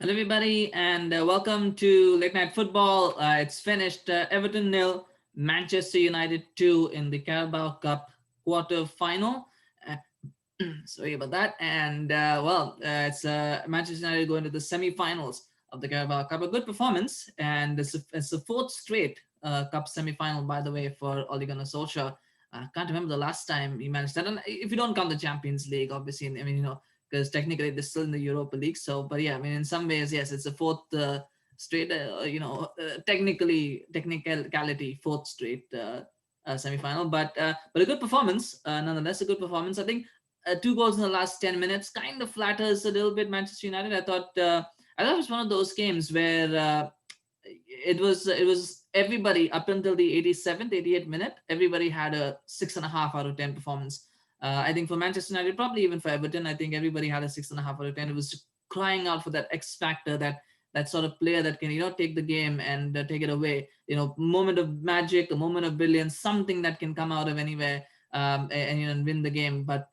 Hello, everybody, and welcome to Late Night Football. It's finished Everton nil, Manchester United 2 in the Carabao Cup quarter final. Uh, Sorry about that. And it's Manchester United going to the semi-finals of the Carabao Cup. A good performance, and it's the fourth straight Cup semi-final, by the way, for Ole Gunnar Solskjaer. I can't remember the last time he managed that. And if you don't count the Champions League, obviously, I mean, because technically they're still in the Europa League. So, but yeah, I mean, in some ways, yes, it's a fourth straight, technicality, fourth straight semi-final. But a good performance, nonetheless, a good performance. I think two goals in the last 10 minutes kind of flatters a little bit Manchester United. I thought it was one of those games where it was everybody up until the 87th, 88th minute. Everybody had a 6.5 out of 10 performance. I think for Manchester United, probably even for Everton, I think everybody had a 6.5 out of 10. It was just crying out for that X factor, that sort of player that can take the game and take it away. Moment of magic, a moment of brilliance, something that can come out of anywhere, and win the game. But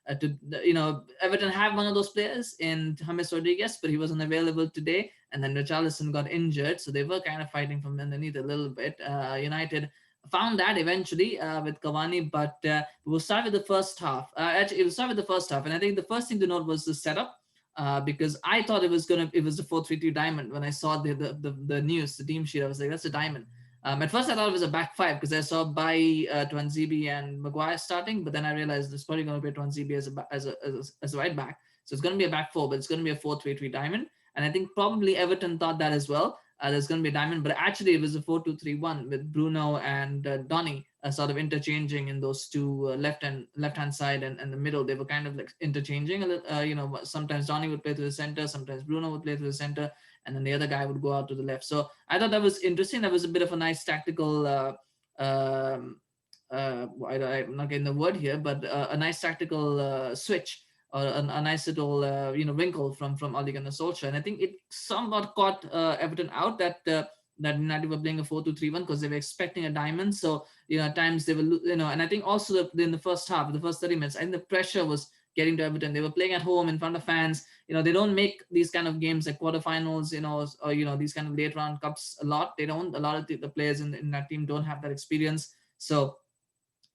Everton have one of those players in James Rodriguez, but he wasn't available today. And then Richarlison got injured, so they were kind of fighting from underneath a little bit. United found that eventually with Cavani, but we'll start with the first half. We'll start with the first half, and I think the first thing to note was the setup. Because I thought it was the 4-3-2 diamond. When I saw the news, the team sheet, I was like, that's a diamond. At first, I thought it was a back five because I saw Tuanzebe and Maguire starting, but then I realized it's probably going to be Tuanzebe as a right back. So it's going to be a back four, but it's going to be a 4-3-3 diamond. And I think probably Everton thought that as well. There's going to be a diamond, but actually it was a 4-2-3-1 with Bruno and Donny sort of interchanging in those two left hand side and the middle. They were kind of like interchanging a little. Sometimes Donny would play through the center, sometimes Bruno would play through the center, and then the other guy would go out to the left. So I thought that was interesting. That was a bit of a nice tactical. I'm not getting the word here, but a nice tactical switch or a nice little wrinkle from Ole Gunnar Solskjaer. And I think it somewhat caught Everton out that United were playing a 4-2-3-1 because they were expecting a diamond. So at times they were and I think also in the first half, the first 30 minutes, I think the pressure was getting to Everton. They were playing at home in front of fans. They don't make these kind of games like quarterfinals, or these kind of late round cups a lot. They don't. A lot of the players in that team don't have that experience. So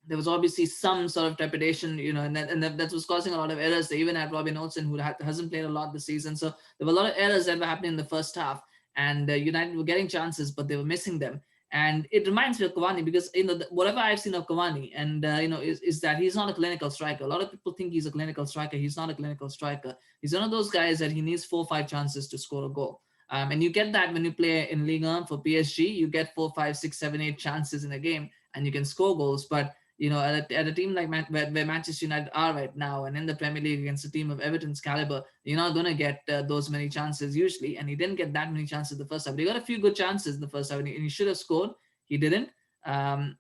there was obviously some sort of trepidation, and that was causing a lot of errors. They even had Robin Olsen, who hasn't played a lot this season. So there were a lot of errors that were happening in the first half, and United were getting chances, but they were missing them. And it reminds me of Cavani because whatever I've seen of Cavani, and is that he's not a clinical striker. A lot of people think he's a clinical striker. He's not a clinical striker. He's one of those guys that he needs 4 or 5 chances to score a goal. And you get that when you play in Ligue 1 for PSG. You get 4, 5, 6, 7, 8 chances in a game, and you can score goals. But at a team like where Manchester United are right now, and in the Premier League against a team of Everton's caliber, you're not going to get those many chances usually. And he didn't get that many chances the first half. He got a few good chances in the first half, and he should have scored. He didn't, and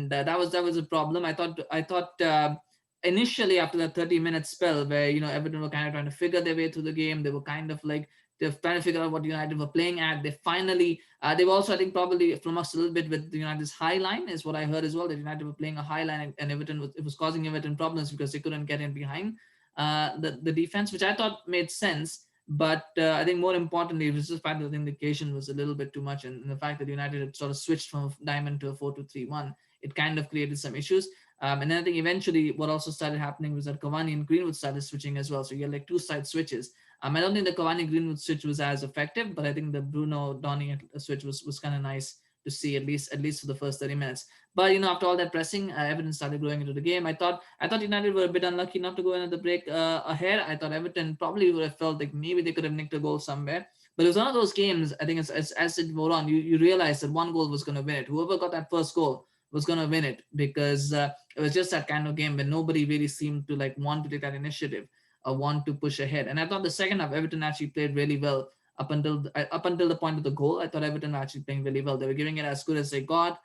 that was a problem. I thought initially after that 30-minute spell where Everton were kind of trying to figure their way through the game, they were kind of like they're trying to figure out what United were playing at. They finally, they were also, I think, probably flummoxed a little bit with the United's high line, is what I heard as well. That United were playing a high line, and it was causing Everton problems because they couldn't get in behind the defense, which I thought made sense. But I think more importantly, it was just the fact that the indication was a little bit too much, and the fact that United had sort of switched from a diamond to a 4-2-3-1, it kind of created some issues. And then I think eventually what also started happening was that Cavani and Greenwood started switching as well. So you had like two side switches. I don't think the Cavani Greenwood switch was as effective, but I think the Bruno Donny switch was kind of nice to see, at least for the first 30 minutes. But after all that pressing, Everton started growing into the game. I thought United were a bit unlucky not to go in at the break ahead. I thought Everton probably would have felt like maybe they could have nicked a goal somewhere. But it was one of those games. I think as it went on, you realize that one goal was going to win it. Whoever got that first goal was going to win it, because it was just that kind of game where nobody really seemed to like want to take that initiative or want to push ahead. And I thought the second half Everton actually played really well up until the point of the goal. I thought Everton were actually playing really well. They were giving it as good as they got.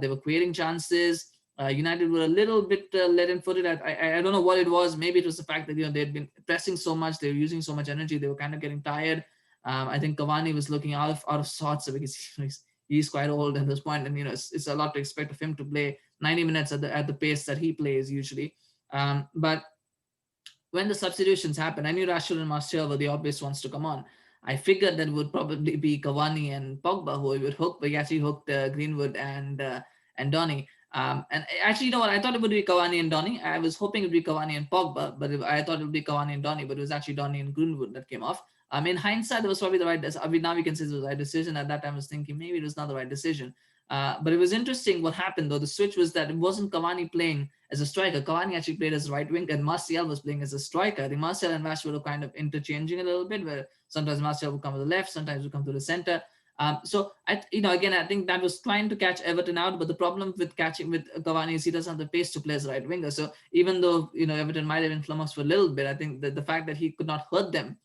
They were creating chances. United were a little bit leaden-footed. I don't know what it was. Maybe it was the fact that they'd been pressing so much, they were using so much energy, they were kind of getting tired. I think Cavani was looking out of sorts because he's quite old at this point, and it's a lot to expect of him to play 90 minutes at the pace that he plays usually. But when the substitutions happened, I knew Rashford and Martial were the obvious ones to come on. I figured that would probably be Cavani and Pogba who he would hook, but he actually hooked Greenwood and Donny. And actually, you know what? I thought it would be Cavani and Donny. I was hoping it would be Cavani and Pogba, but I thought it would be Cavani and Donny, but it was actually Donny and Greenwood that came off. In hindsight, it was probably the right. I mean, now we can say it was the right decision. At that time, I was thinking maybe it was not the right decision. But it was interesting what happened though. The switch was that it wasn't Cavani playing as a striker. Cavani actually played as right wing, and Martial was playing as a striker. I think Martial and Rashford were kind of interchanging a little bit, where sometimes Martial would come to the left, sometimes would come to the center. Again, I think that was trying to catch Everton out, but the problem with catching with Cavani is he doesn't have the pace to play as a right winger. So even though Everton might have been flummoxed for a little bit, I think that the fact that he could not hurt them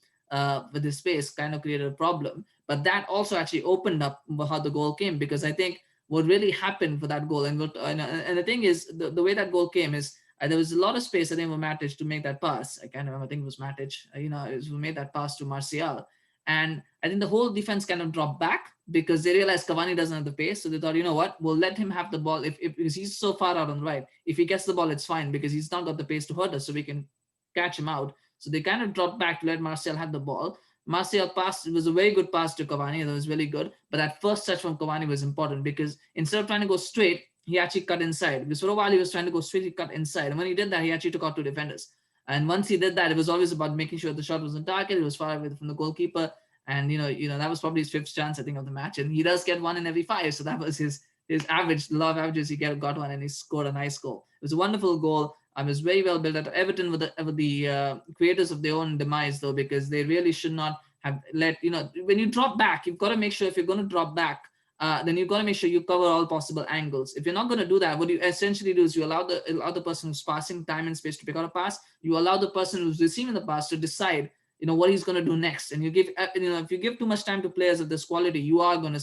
with his pace kind of created a problem. But that also actually opened up how the goal came, because I think what really happened for that goal, and the thing is, the way that goal came is there was a lot of space, I think, for Matic to make that pass. I can't remember. I think it was Matic. It was who made that pass to Martial, and I think the whole defense kind of dropped back because they realized Cavani doesn't have the pace. So they thought, you know what, we'll let him have the ball if because he's so far out on the right. If he gets the ball, it's fine because he's not got the pace to hurt us, so we can catch him out. So they kind of dropped back to let Martial have the ball. Martial passed. It was a very good pass to Cavani. That was really good. But that first touch from Cavani was important because instead of trying to go straight, he actually cut inside. Because for a while he was trying to go straight, he cut inside. And when he did that, he actually took out two defenders. And once he did that, it was always about making sure the shot was on target. It was far away from the goalkeeper. And that was probably his fifth chance, I think, of the match. And he does get one in every five. So that was his average. The law of averages, he got one and he scored a nice goal. It was a wonderful goal. It was very well built at Everton with the creators of their own demise, though, because they really should not have let, when you drop back, you've got to make sure if you're going to drop back, then you've got to make sure you cover all possible angles. If you're not going to do that, what you essentially do is you allow the person who's passing time and space to pick out a pass. You allow the person who's receiving the pass to decide, what he's going to do next. And you give, if you give too much time to players of this quality, you are going to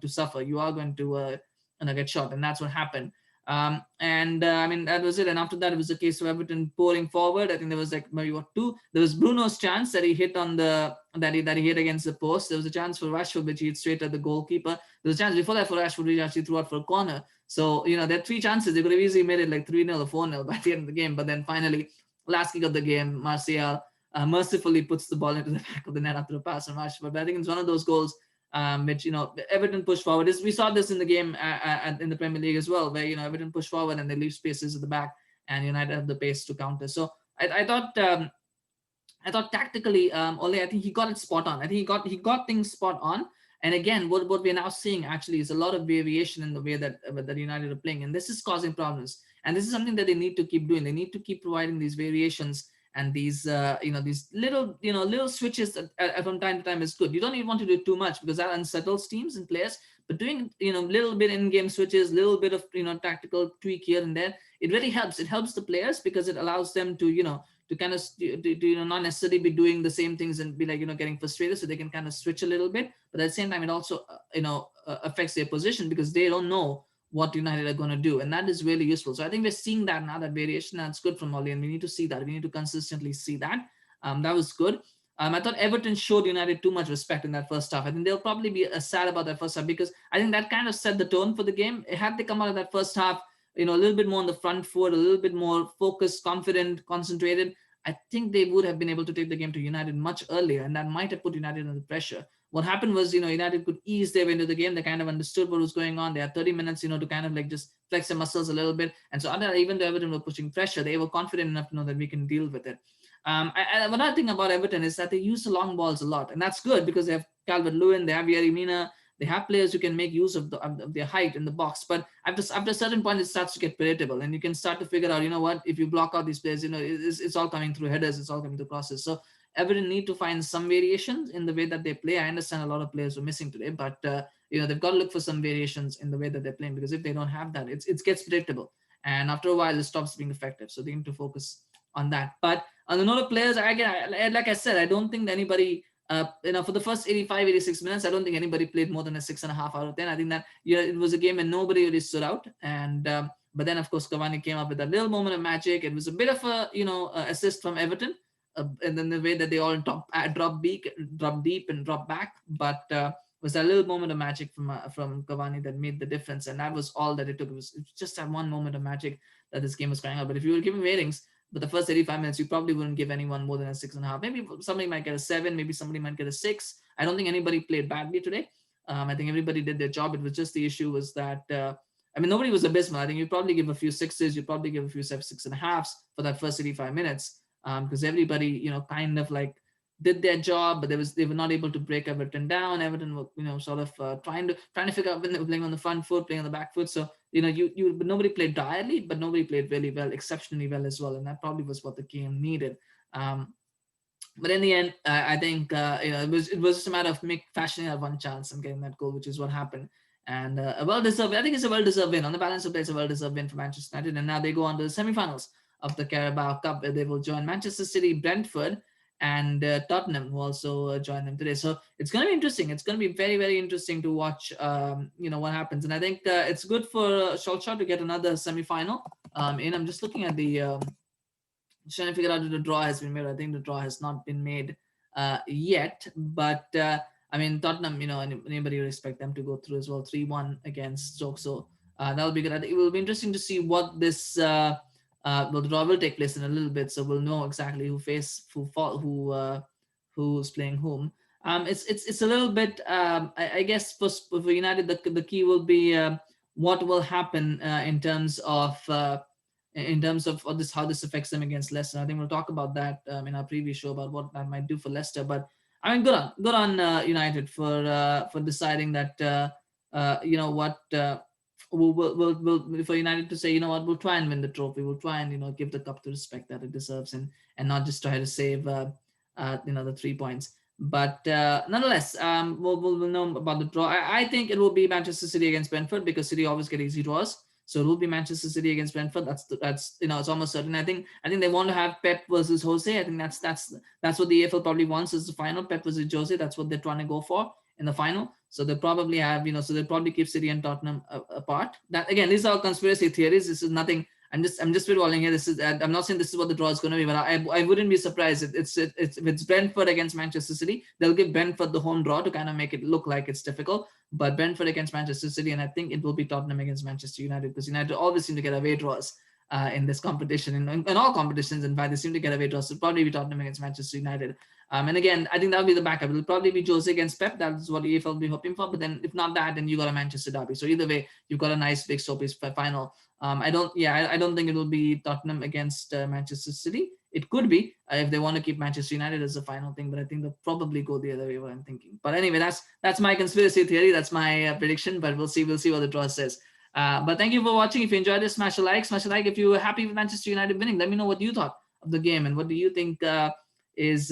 suffer. You are going to get shot, and that's what happened. I mean, that was it. And after that, it was a case of Everton pouring forward. I think there was like maybe two. There was Bruno's chance that he hit on that he hit against the post. There was a chance for Rashford, which he hit straight at the goalkeeper. There was a chance before that for Rashford, which actually threw out for a corner. So there are three chances. They could have easily made it like 3-0 or 4-0 by the end of the game. But then finally, last kick of the game, Martial mercifully puts the ball into the back of the net after a pass from Rashford. But I think it's one of those goals which Everton pushed forward. We saw this in the game in the Premier League as well, where Everton pushed forward and they leave spaces at the back, and United have the pace to counter. So I thought tactically, Ole, I think he got it spot on. I think he got things spot on. And again, what we're now seeing actually is a lot of variation in the way that United are playing, and this is causing problems. And this is something that they need to keep doing. They need to keep providing these variations and these these little switches from time to time is good. You don't even want to do too much because that unsettles teams and players. But doing little bit in-game switches, little bit of tactical tweak here and there, it really helps. It helps the players because it allows them to to kind of not necessarily be doing the same things and be like getting frustrated, so they can kind of switch a little bit. But at the same time, it also affects their position because they don't know what United are going to do, and that is really useful. So I think we're seeing that now, that variation. That's good from Oli, and we need to see that. We need to consistently see that. That was good. I thought Everton showed United too much respect in that first half. I think they'll probably be sad about that first half because I think that kind of set the tone for the game. Had they come out of that first half, a little bit more on the front foot, a little bit more focused, confident, concentrated, I think they would have been able to take the game to United much earlier, and that might have put United under pressure. What happened was, United could ease their way into the game. They kind of understood what was going on. They had 30 minutes, to kind of like just flex their muscles a little bit. And so even though Everton were pushing pressure, they were confident enough to know that we can deal with it. Another thing about Everton is that they use the long balls a lot, and that's good because they have Calvert-Lewin, they have Yerry Mina, they have players who can make use of their height in the box. But after a certain point, it starts to get predictable, and you can start to figure out, what, if you block out these players, it's all coming through headers, it's all coming through crosses. So Everton need to find some variations in the way that they play. I understand a lot of players were missing today, but they've got to look for some variations in the way that they're playing, because if they don't have that, it gets predictable, and after a while, it stops being effective. So they need to focus on that. But on the note of players, like I said, I don't think anybody. For the first 85, 86 minutes, I don't think anybody played more than a 6.5 out of 10. I think that it was a game and nobody really stood out. And but then of course Cavani came up with a little moment of magic. It was a bit of a assist from Everton, and then the way that they all drop deep and drop back. But was a little moment of magic from Cavani that made the difference, and that was all that it took. It was just that one moment of magic that this game was crying out. But if you were giving ratings, But the first 85 minutes, you probably wouldn't give anyone more than a 6.5. Maybe somebody might get a 7. Maybe somebody might get a 6. I don't think anybody played badly today. I think everybody did their job. It was just the issue was that I mean nobody was abysmal. I think you'd probably give a few sixes. You'd probably give a few 6.5s for that first 85 minutes because everybody kind of like did their job, but they were not able to break Everton down. Everton were sort of trying to figure out when they were playing on the front foot, playing on the back foot. So but nobody played direly, but nobody played really well, exceptionally well as well, and that probably was what the game needed. But in the end, I think it was just a matter of fashioning out one chance and getting that goal, which is what happened. And a well deserved. I think it's a well deserved win on the balance of play. It's a well deserved win for Manchester United, and now they go on to the semi-finals of the Carabao Cup, where they will join Manchester City, Brentford, and Tottenham, who also join them today. So it's going to be interesting. It's going to be very, very interesting to watch. What happens, and I think it's good for Solskjaer to get another semi-final. I'm just looking at the trying to figure out if the draw has been made. I think the draw has not been made yet, but I mean Tottenham, anybody would expect them to go through as well, 3-1 against Stoke. So that'll be good. I think it will be interesting to see what this. Well, the draw will take place in a little bit, so we'll know exactly who's playing whom. It's a little bit. I guess for United, the key will be what will happen in terms of how this affects them against Leicester. I think we'll talk about that in our previous show about what that might do for Leicester. But I mean, good on United for deciding that what we'll for United to say, what, we'll try and win the trophy. We'll try and give the cup the respect that it deserves, and not just try to save the 3 points. But nonetheless, we'll know about the draw. I think it will be Manchester City against Brentford because City always get easy draws. So it will be Manchester City against Brentford. That's it's almost certain. I think they want to have Pep versus Jose. I think that's what the AFL probably wants is the final. Pep versus Jose. That's what they're trying to go for in the final. So they'll probably have so they'll probably keep City and Tottenham apart. That again, these are conspiracy theories. This is nothing. I'm just spitballing here. I'm not saying this is what the draw is going to be, but I wouldn't be surprised if it's Brentford against Manchester City. They'll give Brentford the home draw to kind of make it look like it's difficult. But Brentford against Manchester City, and I think it will be Tottenham against Manchester United because United always seem to get away draws in this competition. In all competitions, in fact, they seem to get away draws. So probably be Tottenham against Manchester United. And again, I think that'll be the backup. It'll probably be Jose against Pep. That's what the EFL will be hoping for. But then if not that, then you got a Manchester derby. So either way, you've got a nice big showpiece final. I don't think it will be Tottenham against Manchester City. It could be if they want to keep Manchester United as the final thing, but I think they'll probably go the other way. What I'm thinking. But anyway, that's my conspiracy theory. That's my prediction. But we'll see what the draw says. But thank you for watching. If you enjoyed this, smash a like. Smash a like if you were happy with Manchester United winning. Let me know what you thought of the game and what do you think was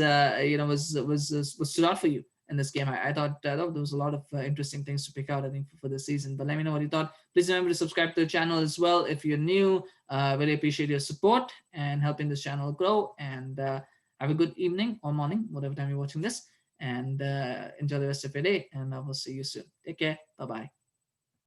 stood out for you in this game. I thought there was a lot of interesting things to pick out, I think, for this season. But let me know what you thought. Please remember to subscribe to the channel as well if you're new. Really appreciate your support and helping this channel grow. And have a good evening or morning, whatever time you're watching this. And enjoy the rest of your day. And I will see you soon. Take care. Bye-bye.